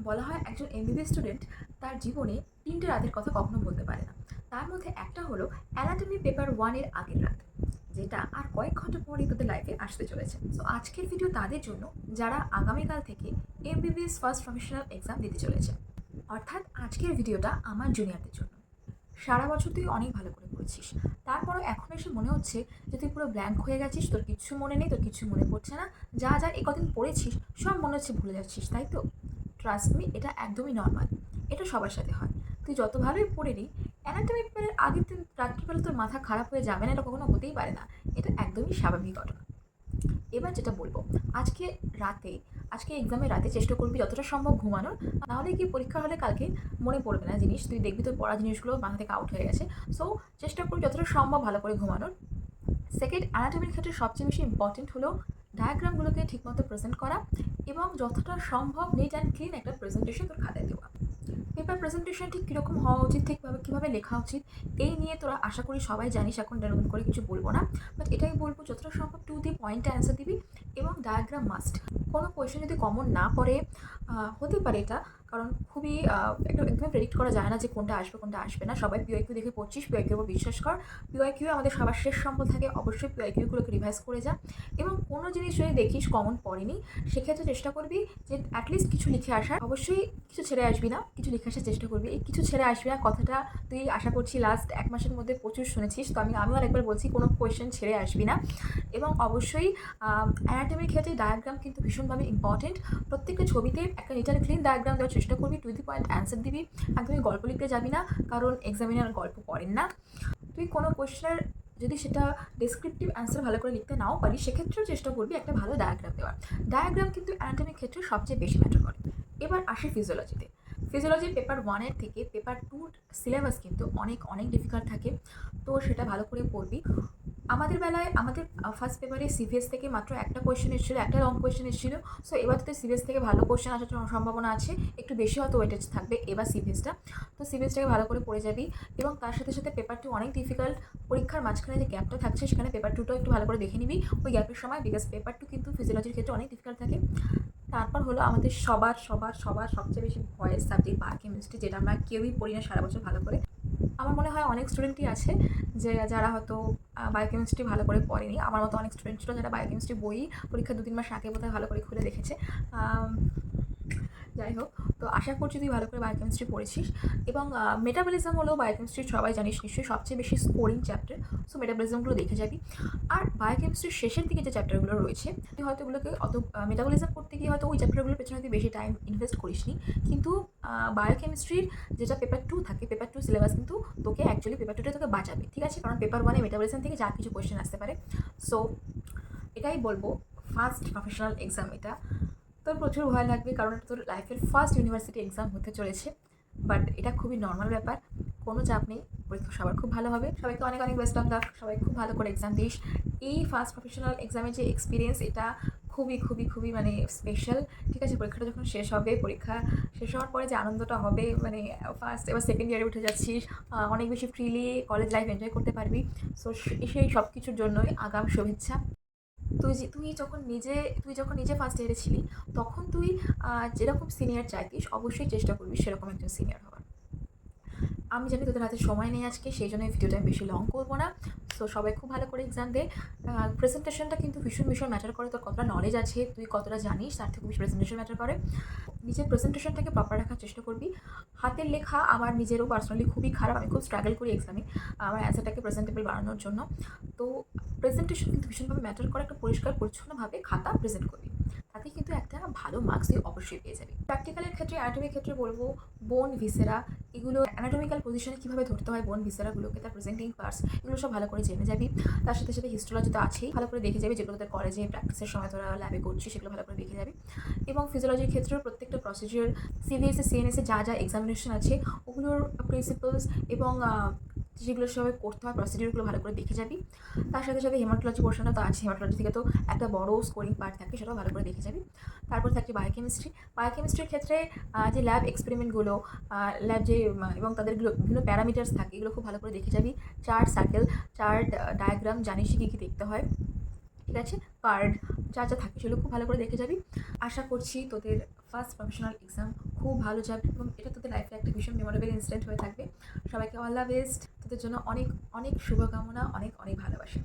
বলা হয় একজন এমবিবিএস স্টুডেন্ট তার জীবনে ৩টে রাতের কথা কখনো বলতে পারে না। তার মধ্যে একটা হলো অ্যানাটমি পেপার 1 এর আগের রাত, যেটা আর কয়েক ঘন্টা পরেই তোদের লাইফে আসতে চলেছে। সো আজকের ভিডিও তাদের জন্য যারা আগামীকাল থেকে এমবিবিএস ফার্স্ট প্রফেশনাল এক্সাম দিতে চলেছে। অর্থাৎ আজকের ভিডিওটা আমার জুনিয়রদের জন্য। সারা বছর তুই অনেক ভালো করে পড়েছিস, তারপরও এখন এসে মনে হচ্ছে যে তুই পুরো ব্ল্যাঙ্ক হয়ে গেছিস, তোর কিচ্ছু মনে নেই, তোর কিচ্ছু মনে পড়ছে না। যা যা এই কদিন পড়েছিস সব মনে হচ্ছে ভুলে যাচ্ছিস, তাই তো? ট্রাস্ট মি, এটা একদমই নর্মাল। এটা সবার সাথে হয়। তুই যত ভালোই পড়ে নি, অ্যানাটমি পেপারের আগের দিন রাত্রিবেলা তোর মাথা খারাপ হয়ে যাবে না, এটা কখনো হতেই পারে না। এটা একদমই স্বাভাবিক ঘটনা। এবার যেটা বলবো, আজকে রাতে আজকে এক্সামের রাতে চেষ্টা করবি যতটা সম্ভব ঘুমানোর। নাহলে কি পরীক্ষা হলে কালকে মনে পড়বে না জিনিস, তুই দেখবি তোর পড়া জিনিসগুলো মাথা থেকে আউট হয়ে গেছে। সো চেষ্টা করবি যতটা সম্ভব ভালো করে ঘুমানোর। সেকেন্ড, অ্যানাটমির ক্ষেত্রে সবচেয়ে বেশি ইম্পর্টেন্ট হলো ডায়াগ্রামগুলোকে ঠিকমতো প্রেজেন্ট করা এবং যতটা সম্ভব নিট অ্যান্ড ক্লিন একটা প্রেজেন্টেশন তোর খাতায় দেওয়া। পেপার প্রেজেন্টেশন ঠিক কীরকম হওয়া উচিত, ঠিকভাবে কীভাবে লেখা উচিত, এই নিয়ে তোরা আশা করি সবাই জানিস, এখন নতুন করে কিছু বলবো না। বাট এটাই বলবো, যতটা সম্ভব টু দি পয়েন্টে অ্যান্সার দিবি এবং ডায়াগ্রাম মাস্ট। কোনো কোয়েশ্চেন যদি কমন না পড়ে, হতে পারে এটা, কারণ খুবই একদমই প্রেডিক্ট করা যায় না যে কোনটা আসবে কোনটা আসবে না। সবাই পিওয়াইকিউ দেখে পড়ছিস, পিওয়াইকিউর উপর বিশ্বাস কর। পিওয়াইকিউ আমাদের সবার শেষ সম্বল থাকে, অবশ্যই পিওয়াইকিউগুলোকে রিভাইজ করে যা। এবং কোনো জিনিস যদি দেখিস কমন পড়েনি, সেক্ষেত্রে চেষ্টা করবি যে অ্যাটলিস্ট কিছু লিখে আসার। অবশ্যই কিছু ছেড়ে আসবি না, কিছু লিখে আসার চেষ্টা করবি। এই কিছু ছেড়ে আসবি না কথাটা তুই আশা করছি লাস্ট 1 মাসের মধ্যে প্রচুর শুনেছিস, তো আমিও আরেকবার বলছি, কোনো কোয়েশ্চেন ছেড়ে আসবি না। এবং অবশ্যই অ্যানাটমির ক্ষেত্রে ডায়াগ্রাম কিন্তু ভীষণভাবে ইম্পর্টেন্ট। প্রত্যেকটা ছবিতে একটা নিট অ্যান্ড ক্লিন ডায়াগ্রাম দেওয়ার চেষ্টা করবি, টু দি পয়েন্ট অ্যান্সার দিবি। একদমই গল্প লিখতে যাবি না, কারণ এক্সামিনার গল্প করেন না। তুই কোনো কোয়েশ্চেনের যদি সেটা ডেসক্রিপটিভ অ্যান্সার ভালো করে লিখতে নাও পারিস, সেক্ষেত্রেও চেষ্টা করবি একটা ভালো ডায়াগ্রাম দেওয়ার। ডায়াগ্রাম কিন্তু অ্যানাটমির ক্ষেত্রে সবচেয়ে বেশি ম্যাটার করে। এবার আসি ফিজিওলজিতে। ফিজিওলজি পেপার 1 থেকে পেপার 2 সিলেবাস কিন্তু অনেক অনেক ডিফিকাল্ট থাকে, তো সেটা ভালো করে পড়বি। আমাদের বেলায় আমাদের ফার্স্ট পেপারে সিভিএস থেকে মাত্র একটা কোয়েশ্চেন এসেছিলো, একটা লং কোয়েশ্চেন এসেছিলো। সো এবার তো সিভিএস থেকে ভালো কোয়েশ্চেন আসার সম্ভাবনা আছে, একটু বেশি হয়তো ওয়েটেজ থাকবে এবার সিভিএসটা। তো সিভিএসটাকে ভালো করে পড়ে যাবি এবং তার সাথে সাথে পেপার 2 অনেক ডিফিকাল্ট। পরীক্ষার মাঝখানে যে গ্যাপটা থাকছে, সেখানে পেপার 2টাও একটু ভালো করে দেখে নিবি ওই গ্যাপের সময়, বিকজ পেপার 2 কিন্তু ফিজিওলজির ক্ষেত্রে অনেক ডিফিকাল্ট থাকে। তারপর হলো আমাদের সবার সবার সবার সবচেয়ে বেশি ভয়ের সাবজেক্ট বায়োকেমিস্ট্রি, যেটা আমরা কেউই পড়ি না সারা বছর ভালো করে। আমার মনে হয় অনেক স্টুডেন্টই আছে যে যারা হয়তো বায়োকেমিস্ট্রি ভালো করে পড়েনি। আমার মতো অনেক স্টুডেন্ট ছিল যারা বায়োকেমিস্ট্রি বই পরীক্ষা 2-3 মাস আগে বোধহয় ভালো করে খুলে দেখেছে। যাই হোক, তো আশা করছি তুই ভালো করে বায়োকেমিস্ট্রি পড়েছিস। এবং মেটাবলিজম হলো বায়োকেমিস্ট্রি, সবাই জানিস নিশ্চয়ই, সবচেয়ে বেশি স্কোরিং চ্যাপ্টার। সো মেটাবলিজমগুলো দেখে যাবি। আর বায়োকেমিস্ট্রির শেষের দিকে যে চ্যাপ্টারগুলো রয়েছে, তুই হয়তো এগুলোকে অত মেটাবলিজম পড়তে গিয়ে হয়তো ওই চ্যাপ্টারগুলোর পেছনে তুই বেশি টাইম ইনভেস্ট করিসনি, কিন্তু বায়োকেমিস্ট্রির যেটা পেপার 2 থাকে, পেপার 2 সিলেবাস কিন্তু তোকে অ্যাকচুয়ালি পেপার 2টা তোকে বাঁচাবে, ঠিক আছে? কারণ পেপার 1-এ মেটাবলিজম থেকে যা কিছু কোয়েশ্চেন আসতে পারে। সো এটাই বলবো, ফার্স্ট প্রফেশনাল এক্সাম এটা। তোর প্রচুর ভয় লাগবে, কারণ এটা তোর লাইফের ফার্স্ট ইউনিভার্সিটি এক্সাম হতে চলেছে। বাট এটা খুবই নর্মাল ব্যাপার, কোনো চাপ নেই। পরীক্ষা সবার খুব ভালো হবে। সবাইকে অনেক অনেক বেস্ট অফ লাক। সবাই খুব ভালো করে এক্সাম দিস। এই ফার্স্ট প্রফেশনাল এক্সামের যে এক্সপিরিয়েন্স, এটা খুবই খুবই খুবই মানে স্পেশাল, ঠিক আছে? পরীক্ষাটা যখন শেষ হবে, পরীক্ষা শেষ হওয়ার পরে যে আনন্দটা হবে, মানে ফার্স্ট এবার সেকেন্ড ইয়ারে উঠে যাচ্ছিস, অনেক বেশি ফ্রিলি কলেজ লাইফ এনজয় করতে পারবি। সো সেই সব কিছুর জন্যই আগাম শুভেচ্ছা। তুই যখন নিজে ফার্স্ট ইয়ারে ছিলি, তখন তুই যেরকম সিনিয়র চাইতিস, অবশ্যই চেষ্টা করবি সেরকম একজন সিনিয়র হওয়ার। আমি জানি তোদের হাতে সময় নেই আজকে, সেই জন্য এই ভিডিওটা আমি বেশি লং করবো না। সো সবাই খুব ভালো করে এক্সাম দে। প্রেজেন্টেশনটা কিন্তু ভীষণ ভীষণ ম্যাটার করে, তোর কতটা নলেজ আছে, তুই কতটা জানিস, তার থেকে বেশি প্রেজেন্টেশন ম্যাটার করে। নিজের প্রেজেন্টেশনটাকে প্রপার রাখার চেষ্টা করবি। হাতের লেখা আমার নিজেরও পার্সোনালি খুবই খারাপ, আমি খুব স্ট্রাগল করি এক্সামে আমার অ্যান্সারটাকে প্রেজেন্টেবল বানানোর জন্য। তো প্রেজেন্টেশন কিন্তু ভীষণভাবে ম্যাটার করে, একটা পরিষ্কার পরিচ্ছন্নভাবে খাতা প্রেজেন্ট করবি, তাতে কিন্তু একটা ভালো মার্কস তুই অবশ্যই পেয়ে যাবি। প্র্যাকটিক্যালের ক্ষেত্রে, অ্যানাটমির ক্ষেত্রে বলবো, বোন ভিসেরা, এগুলো অ্যানাটমিক্যাল পজিশনে কীভাবে ধরতে হয় বোন ভিসেরাগুলোকে, তার প্রেজেন্টিং পার্টস, এগুলো সব ভালো করে জেনে যাবি। তার সাথে সাথে হিস্টোলজি তো আছেই, ভালো করে দেখে যাবি, যেগুলো তোদের কলেজে প্র্যাকটিসের সময় তোরা ল্যাবে করছিস, সেগুলো ভালো করে দেখে যাবি। এবং ফিজিওলজির ক্ষেত্রেও প্রত্যেকটা প্রসিডিওর, সিভিএসএ সিএনএসএ যা যা এক্সামিনেশন আছে, ওগুলোর প্রিন্সিপালস এবং যেগুলো সবাই করতে হয় প্রসিডিওরগুলো ভালো করে দেখে যাবি। তার সাথে সাথে হেমাটোলজি পোর্শনটা তো আছে, হেমাটোলজি থেকে তো একটা বড় স্কোরিং পার্ট থাকে, সেটাও ভালো করে দেখে যাবি। তারপর থাকছে বায়োকেমিস্ট্রি। বায়োকেমিস্ট্রির ক্ষেত্রে যে ল্যাব এক্সপেরিমেন্টগুলো, ল্যাব যে এবং তাদেরগুলো বিভিন্ন প্যারামিটার্স থাকে, এগুলো খুব ভালো করে দেখে যাবি। চার্ট, সার্কেল, চার্ট, ডায়াগ্রাম জানিস কী কী দেখতে হয়, ঠিক আছে? কার্ড যা যা থাকে সেগুলো খুব ভালো করে দেখে যাবি। আশা করছি তোদের ফার্স্ট প্রফেশনাল এক্সাম খুব ভালো যাবে এবং এটা তোদের লাইফে একটা ভীষণ মেমোরেবল ইনসিডেন্ট হয়ে থাকবে। সবাইকে অল দ্য বেস্ট, তোদের জন্য অনেক অনেক শুভকামনা, অনেক অনেক ভালোবাসা।